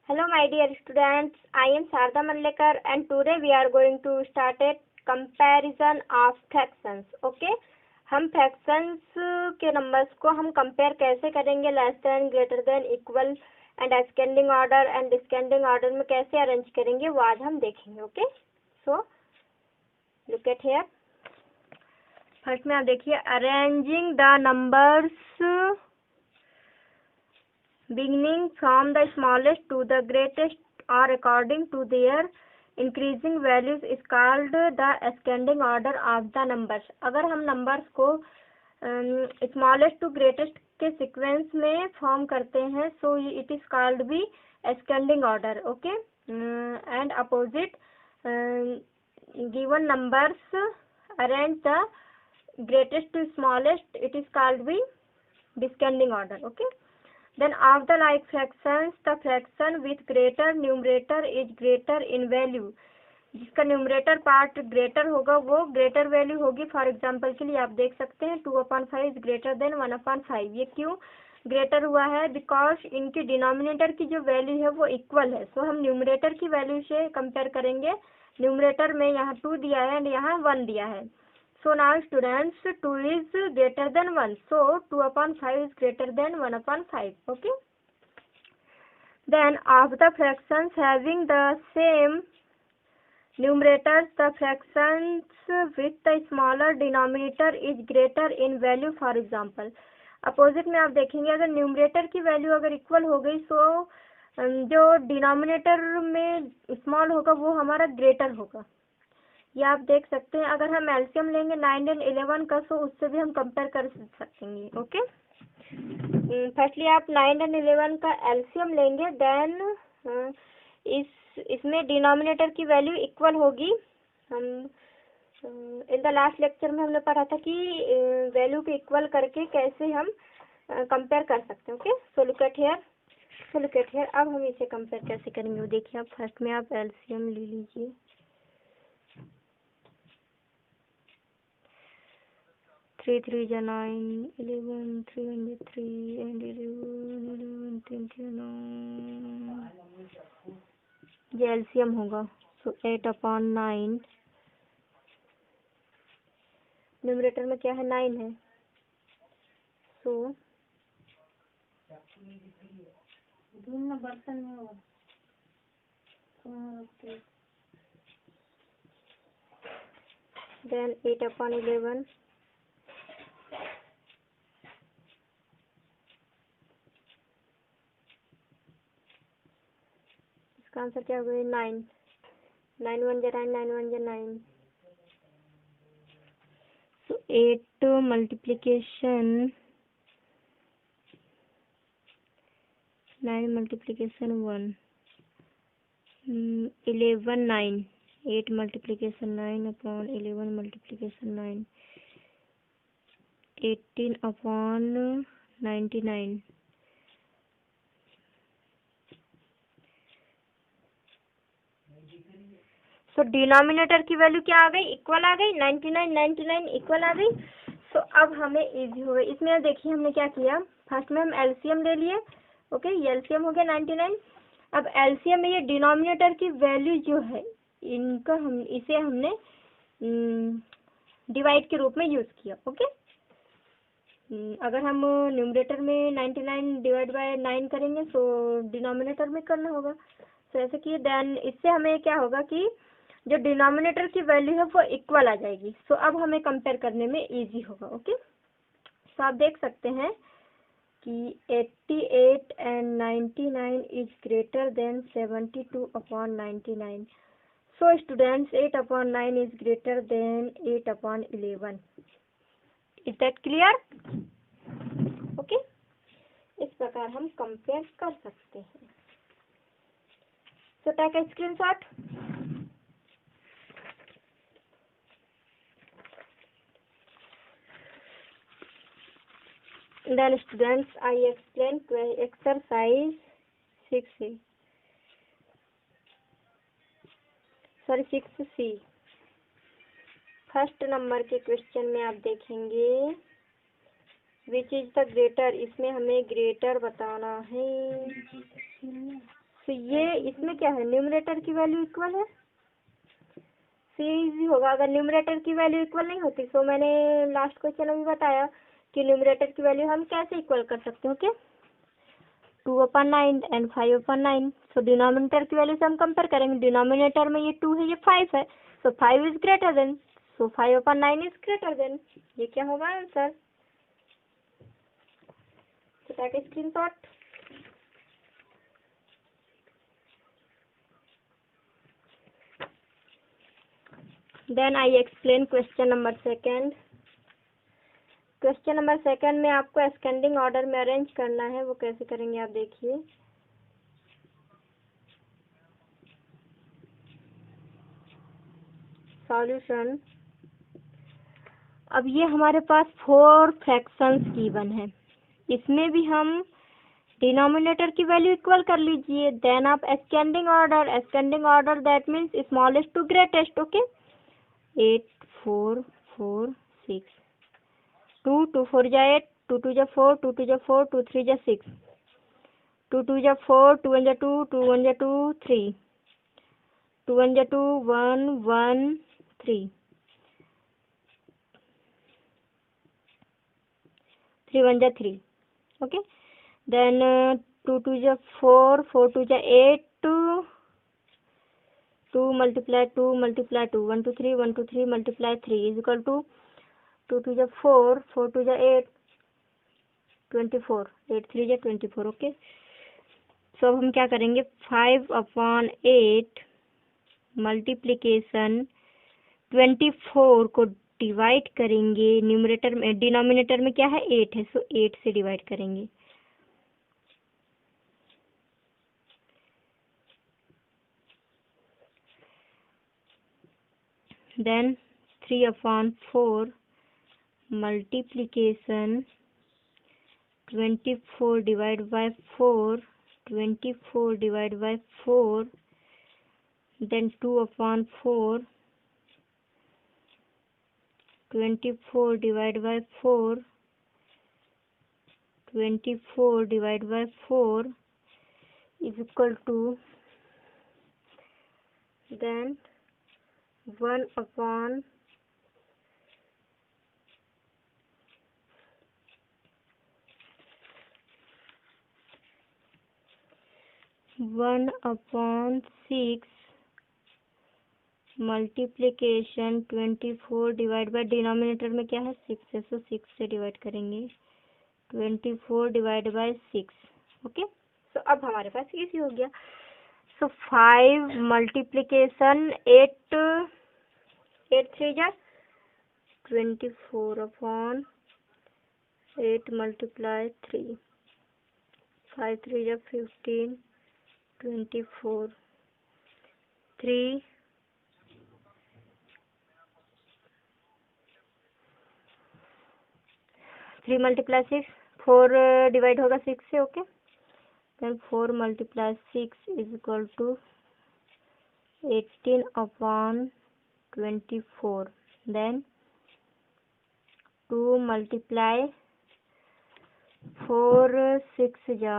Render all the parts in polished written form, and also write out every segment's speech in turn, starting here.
Hello my dear students, I am Sharda Manlekar and today we are going to start a comparison of fractions. Okay, हम fractions के numbers को हम compare कैसे करेंगे, less than, greater than, equal and ascending order and descending order में कैसे arrange करेंगे वो आज हम देखेंगे. Okay, so look at here. First में आप देखिए arranging the numbers beginning from the smallest to the greatest or according to their increasing values is called the ascending order of the numbers. अगर हम numbers को smallest to greatest के sequence में form करते हैं so it is called be ascending order. Okay, and opposite given numbers arrange the greatest to smallest, it is called be descending order. Okay, then of the like fractions, the fraction with greater numerator is greater in value. जिसका numerator part greater होगा वो greater value होगी. For example के लिए आप देख सकते हैं 2/5 इज ग्रेटर देन 1/5. ये क्यों ग्रेटर हुआ है? बिकॉज इनके डिनोमिनेटर की जो वैल्यू है वो इक्वल है. सो हम न्यूमरेटर की वैल्यू से कंपेयर करेंगे. न्यूमरेटर में यहाँ 2 दिया है एंड यहाँ 1 दिया है. So now students, 2 is greater than 1. So 2/5 is greater than 1/5. Okay. Then of the fractions having the same numerators, the fractions with the smaller denominator is greater in value. For example, opposite में आप देखेंगे अगर numerator की value अगर equal हो गई सो जो denominator में स्मॉल होगा वो हमारा ग्रेटर होगा. ये आप देख सकते हैं. अगर हम एलसीएम लेंगे 9 और 11 का सो उससे भी हम कंपेयर कर सकेंगे. ओके, फर्स्टली आप 9 और 11 का एलसीएम लेंगे देन इसमें डिनोमिनेटर की वैल्यू इक्वल होगी. हम इन द लास्ट लेक्चर में हमने पढ़ा था कि वैल्यू को इक्वल करके कैसे हम कंपेयर कर सकते हैं. Okay, so look at here. अब हम इसे कंपेयर कैसे करेंगे वो देखिए. आप फर्स्ट में आप एलसीएम ले लीजिए. 3 3 जा 9, 11 3 1 3 and 11 3 9. ये एलसीएम होगा. सो 8/9. न्यूमरेटर में क्या है? 9 है. सो बर्तन में होगा. देन 8/11. इसका आंसर क्या होगा? 9. 9 1 जा 9, 9 1 जा 9. सो 8 मल्टीप्लिकेशन 9 मल्टीप्लिकेशन 1 11 9. 8 multiplication 9/11 multiplication 9 18/99. सो डिनोमिनेटर की वैल्यू क्या आ गई? इक्वल आ गई. 99 इक्वल आ गई. सो अब हमें इजी हो गई. इसमें देखिए हमने क्या किया. फर्स्ट में हम एलसीएम ले लिए. ओके, ये एलसीएम हो गया 99. अब एलसीएम में ये डिनोमिनेटर की वैल्यू जो है इनका इसे हमने डिवाइड के रूप में यूज किया. ओके, अगर हम न्यूमरेटर में 99 डिवाइड बाय 9 करेंगे तो डिनोमिनेटर में करना होगा. तो ऐसे किए देन इससे हमें क्या होगा कि जो डिनोमिनेटर की वैल्यू है वो इक्वल आ जाएगी. सो अब हमें कंपेयर करने में इजी होगा. ओके, सो आप देख सकते हैं कि 88 and 99 is greater than 72/99. So students, 8/9 is greater than 8/11. Is that clear? Okay, इस प्रकार हम कंपेयर कर सकते हैं. So take a screenshot. Then students, I explain exercise 6C. 6C. First number के क्वेश्चन में आप देखेंगे विच इज द ग्रेटर. इसमें हमें ग्रेटर बताना है. तो ये इसमें क्या है, न्यूमरेटर की वैल्यू इक्वल है, सी इजी होगा। अगर न्यूमरेटर की वैल्यू इक्वल नहीं होती तो मैंने लास्ट क्वेश्चन में भी बताया कि न्यूमरेटर की वैल्यू हम कैसे इक्वल कर सकते हैं। Okay, 2/9 and 5/9। सो डिनोमिनेटर की वैल्यू से हम कंपेयर करेंगे, डिनोमिनेटर में ये 2 है, ये 5 है, सो 5 is greater than, so 5/9 is greater than. ये क्या होगा answer. So that is screenshot. Then I explain question number 2. Question number 2 में आपको असेंडिंग ऑर्डर में अरेंज करना है। वो कैसे करेंगे आप देखिए। सॉल्यूशन। अब ये हमारे पास 4 फ्रैक्शंस गिवन है, इसमें भी हम डिनोमिनेटर की वैल्यू इक्वल कर लीजिए। देन आप ascending order that means smallest to greatest. Okay, 8 4 4 6, 2 2 4 जा 8, 2 2 जा 4, 2 2 जा 4, 2 3 जा 6, 2 2 जा 4, 2 1 जा 2, 2 1 जा 2 3, 2 1 जा 2 1 1 3, 3 1 जा 3। ओके, देन 2 2 जा 4, 4 2 जा 8, 2 multiply 2 multiply 2, 1 2 3 1 2 3 multiply 3 is equal to 2 2 जा 4, 4 2 जा 8, 24, 8 3 जा 24। ओके, सो अब हम क्या करेंगे, 5/8 मल्टीप्लीकेशन 24 को डिवाइड करेंगे। न्यूमरेटर में, डिनोमिनेटर में क्या है 8 है, सो 8 से डिवाइड करेंगे। Then 3/4 multiplication 24 divide by 4, 24 divide by 4, then 2/4 24 divide by 4, 24 divide by 4 is equal to then 1/1 6 multiplication 24 divide by, denominator में क्या है 6 है, सो 6 से डिवाइड करेंगे। 24 डिवाइड बाय 6। ओके, सो अब हमारे पास इजी हो गया। सो 5 मल्टीप्लीकेशन 8 8 3 जा 24/8 मल्टीप्लाई 3, 5 3 जा 15, 24, 3 3 मल्टीप्लाई 6, 4 डिवाइड होगा 6 से। Okay, then 4 multiply 6 is equal to 18/24। Then 2 multiply 4 6 जा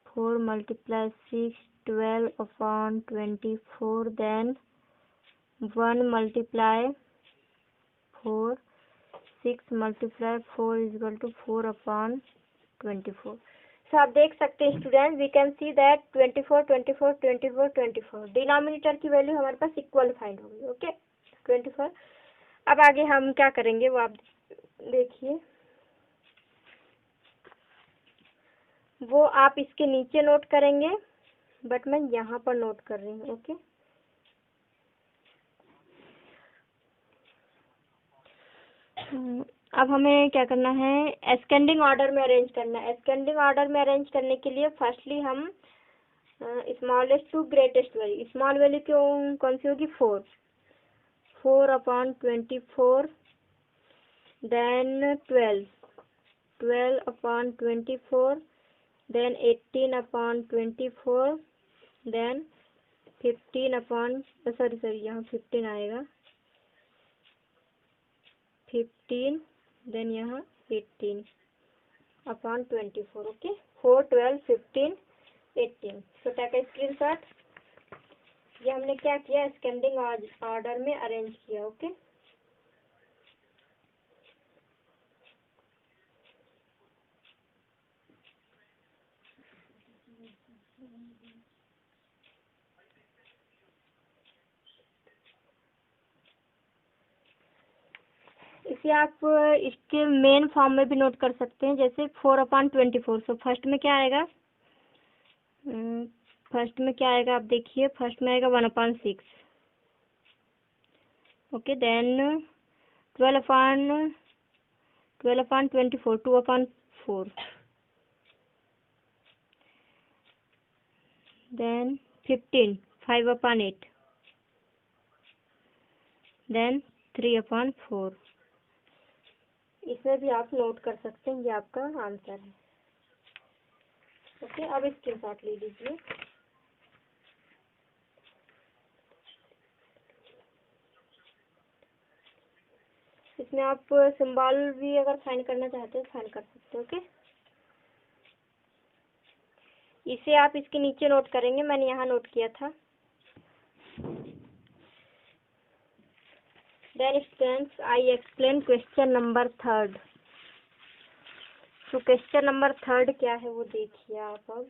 4 multiply 6 12/24। Then 1 multiply 4 6 multiply 4 is equal to 4/24। So आप देख सकते हैं student, we can see that 24 24 24 24 denominator की वैल्यू हमारे पास इक्वल फाइंड होगी। ओके, 24। अब आगे हम क्या करेंगे वो आप देखिए, वो आप इसके नीचे नोट करेंगे, बट मैं यहाँ पर नोट कर रही हूँ। ओके, अब हमें क्या करना है, असेंडिंग ऑर्डर में अरेंज करना है। असेंडिंग ऑर्डर में अरेंज करने के लिए फर्स्टली हम smallest to greatest value, small value क्यों कौन सी होगी 4, 4/24, देन 12, 12/24, देन 18/24, देन 15 सॉरी यहाँ 15 आएगा, 15, देन यहाँ 18/24। Okay, 4 12 15 take a screenshot. ये हमने क्या किया, असेंडिंग ऑर्डर में अरेंज किया। ओके, इसे आप इसके मेन फॉर्म में भी नोट कर सकते हैं, जैसे 4/24। सो फर्स्ट में क्या आएगा, आप देखिए, फर्स्ट में आएगा 1/6। Okay, then 12/24, 2/4, then 15, 5/8, then 3/4। इसमें भी आप नोट कर सकते हैं, ये आपका आंसर है। ओके, अब स्क्रीनशॉट ले लीजिए। इसमें आप सिंबल भी अगर फाइंड करना चाहते हैं फाइंड कर सकते हैं। ओके, इसे आप इसके नीचे नोट करेंगे, मैंने यहाँ नोट किया था। Then students, I explain question number 3। तो क्वेश्चन नंबर 3 क्या है वो देखिए आप। अब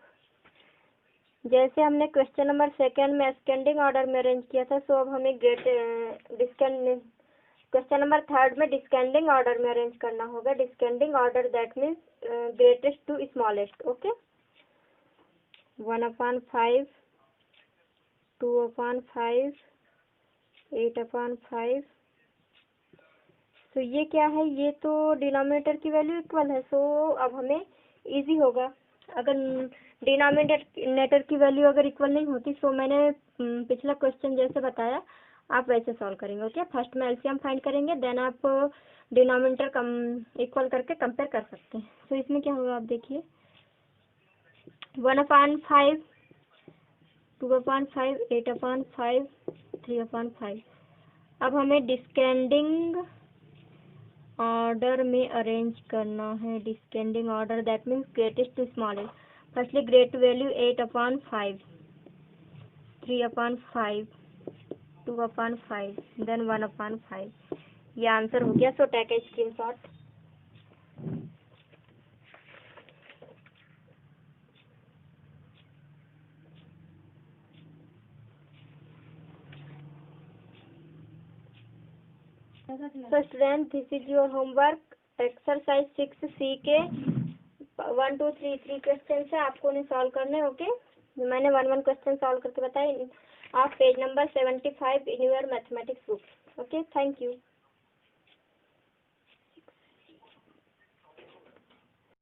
जैसे हमने क्वेश्चन नंबर 2 में असेंडिंग ऑर्डर में अरेंज किया था, सो अब हमें क्वेश्चन नंबर 3 में डिस्केंडिंग ऑर्डर में अरेंज करना होगा। Descending order that means greatest to smallest. Okay, 1/5, 2/5, 8/5। तो ये क्या है, ये तो डिनोमिनेटर की वैल्यू इक्वल है। सो अब हमें इजी होगा। अगर डिनोमिनेटर की वैल्यू अगर इक्वल नहीं होती, सो मैंने पिछला क्वेश्चन जैसे बताया आप वैसे सॉल्व करेंगे। ओके, फर्स्ट में एलसीएम फाइंड करेंगे, देन आप डिनोमिनेटर इक्वल करके कंपेयर कर सकते हैं। सो इसमें क्या होगा आप देखिए, 1/5, 2/5, 8/5, 3/5। अब हमें डिस्केंडिंग ऑर्डर में अरेंज करना है। Descending order that means greatest to smallest. Firstly great value 8/5, 3/5, 2/5, then 1/5। ये आंसर हो गया। So take a screenshot. So student, this is your homework, exercise 6C के 1 2 3 3 क्वेश्चन है, आपको उन्हें सॉल्व करने। ओके, मैंने 1 क्वेश्चन सॉल्व करके बताया। आप page number 75 in your mathematics book. Okay, thank you.